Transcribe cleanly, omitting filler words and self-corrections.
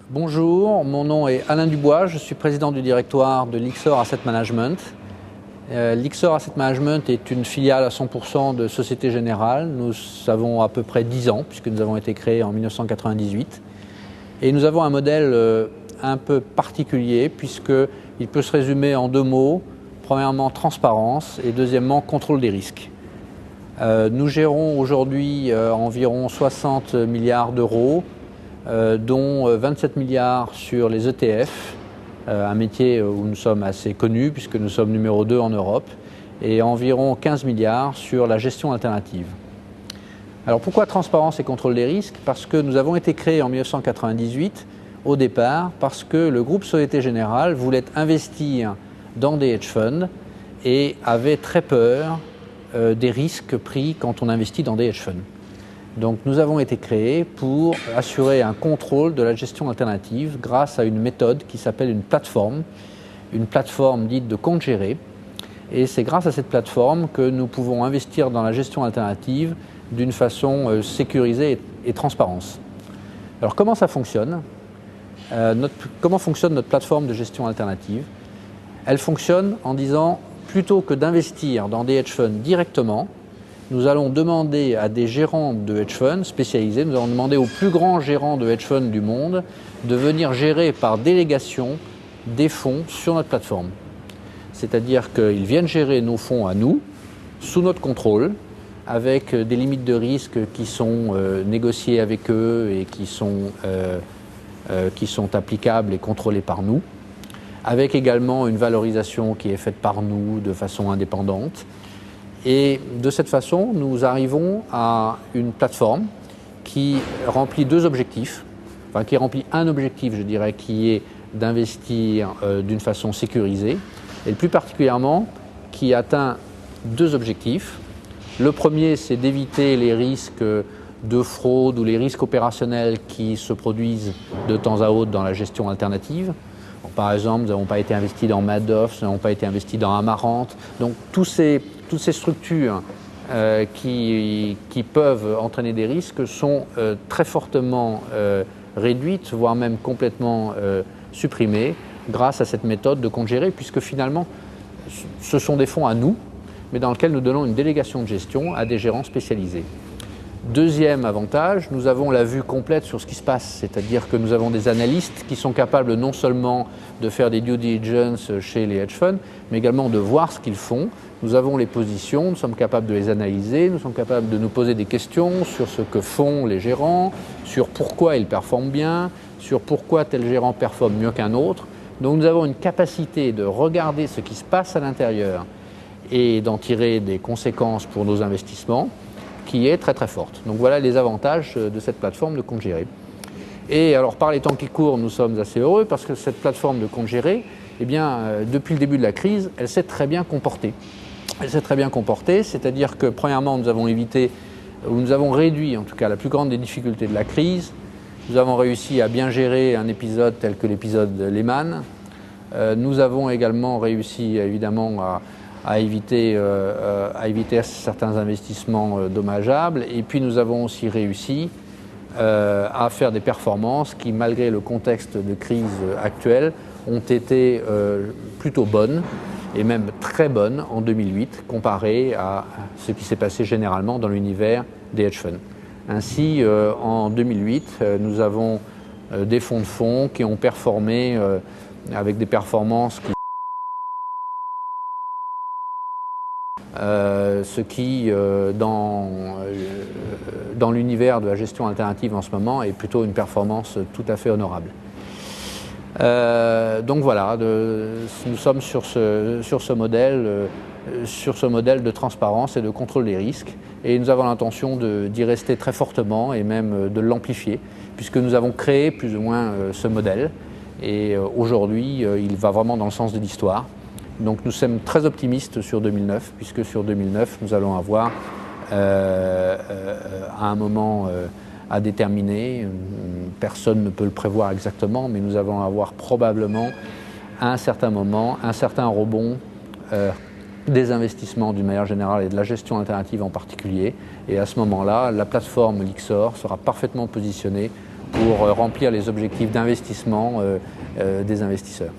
Bonjour, mon nom est Alain Dubois, je suis président du directoire de Lyxor Asset Management. Lyxor Asset Management est une filiale à 100% de Société Générale. Nous avons à peu près 10 ans puisque nous avons été créés en 1998. Et nous avons un modèle un peu particulier puisqu'il peut se résumer en deux mots. Premièrement, transparence et deuxièmement, contrôle des risques. Nous gérons aujourd'hui environ 60 milliards d'euros, dont 27 milliards sur les ETF, un métier où nous sommes assez connus puisque nous sommes numéro 2 en Europe, et environ 15 milliards sur la gestion alternative. Alors pourquoi transparence et contrôle des risques? Parce que nous avons été créés en 1998 au départ parce que le groupe Société Générale voulait investir dans des hedge funds et avait très peur des risques pris quand on investit dans des hedge funds. Donc nous avons été créés pour assurer un contrôle de la gestion alternative grâce à une méthode qui s'appelle une plateforme dite de compte géré. Et c'est grâce à cette plateforme que nous pouvons investir dans la gestion alternative d'une façon sécurisée et transparente. Alors comment ça fonctionne? Comment fonctionne notre plateforme de gestion alternative? Elle fonctionne en disant, plutôt que d'investir dans des hedge funds directement, nous allons demander à des gérants de hedge funds spécialisés, nous allons demander aux plus grands gérants de hedge funds du monde de venir gérer par délégation des fonds sur notre plateforme. C'est-à-dire qu'ils viennent gérer nos fonds à nous, sous notre contrôle, avec des limites de risque qui sont négociées avec eux et qui sont applicables et contrôlées par nous, avec également une valorisation qui est faite par nous de façon indépendante. Et de cette façon, nous arrivons à une plateforme qui remplit deux objectifs, enfin qui remplit un objectif, je dirais, qui est d'investir d'une façon sécurisée, et plus particulièrement qui atteint deux objectifs. Le premier, c'est d'éviter les risques de fraude ou les risques opérationnels qui se produisent de temps à autre dans la gestion alternative. Bon, par exemple, nous n'avons pas été investis dans Madoff, nous n'avons pas été investis dans Amarante. Donc toutes ces structures qui peuvent entraîner des risques sont très fortement réduites, voire même complètement supprimées grâce à cette méthode de compte géré, puisque finalement, ce sont des fonds à nous, mais dans lesquels nous donnons une délégation de gestion à des gérants spécialisés. Deuxième avantage, nous avons la vue complète sur ce qui se passe, c'est-à-dire que nous avons des analystes qui sont capables non seulement de faire des due diligence chez les hedge funds, mais également de voir ce qu'ils font. Nous avons les positions, nous sommes capables de les analyser, nous sommes capables de nous poser des questions sur ce que font les gérants, sur pourquoi ils performent bien, sur pourquoi tel gérant performe mieux qu'un autre. Donc nous avons une capacité de regarder ce qui se passe à l'intérieur et d'en tirer des conséquences pour nos investissements qui est très très forte. Donc voilà les avantages de cette plateforme de compte géré. Et alors par les temps qui courent, nous sommes assez heureux parce que cette plateforme de compte géré, eh bien, depuis le début de la crise, elle s'est très bien comportée. Elle s'est très bien comportée, c'est-à-dire que premièrement, nous avons réduit en tout cas la plus grande des difficultés de la crise. Nous avons réussi à bien gérer un épisode tel que l'épisode Lehman. Nous avons également réussi évidemment à éviter certains investissements dommageables. Et puis nous avons aussi réussi à faire des performances qui, malgré le contexte de crise actuel, ont été plutôt bonnes et même très bonnes en 2008 comparé à ce qui s'est passé généralement dans l'univers des hedge funds. Ainsi, en 2008, nous avons des fonds de fonds qui ont performé avec des performances qui ce qui, dans l'univers de la gestion alternative en ce moment, est plutôt une performance tout à fait honorable. Donc voilà, nous sommes sur ce modèle de transparence et de contrôle des risques, et nous avons l'intention d'y rester très fortement et même de l'amplifier, puisque nous avons créé plus ou moins ce modèle, et aujourd'hui il va vraiment dans le sens de l'histoire. Donc nous sommes très optimistes sur 2009, puisque sur 2009, nous allons avoir à un moment à déterminer, personne ne peut le prévoir exactement, mais nous allons avoir probablement à un certain moment, un certain rebond des investissements d'une manière générale et de la gestion alternative en particulier. Et à ce moment-là, la plateforme Lyxor sera parfaitement positionnée pour remplir les objectifs d'investissement des investisseurs.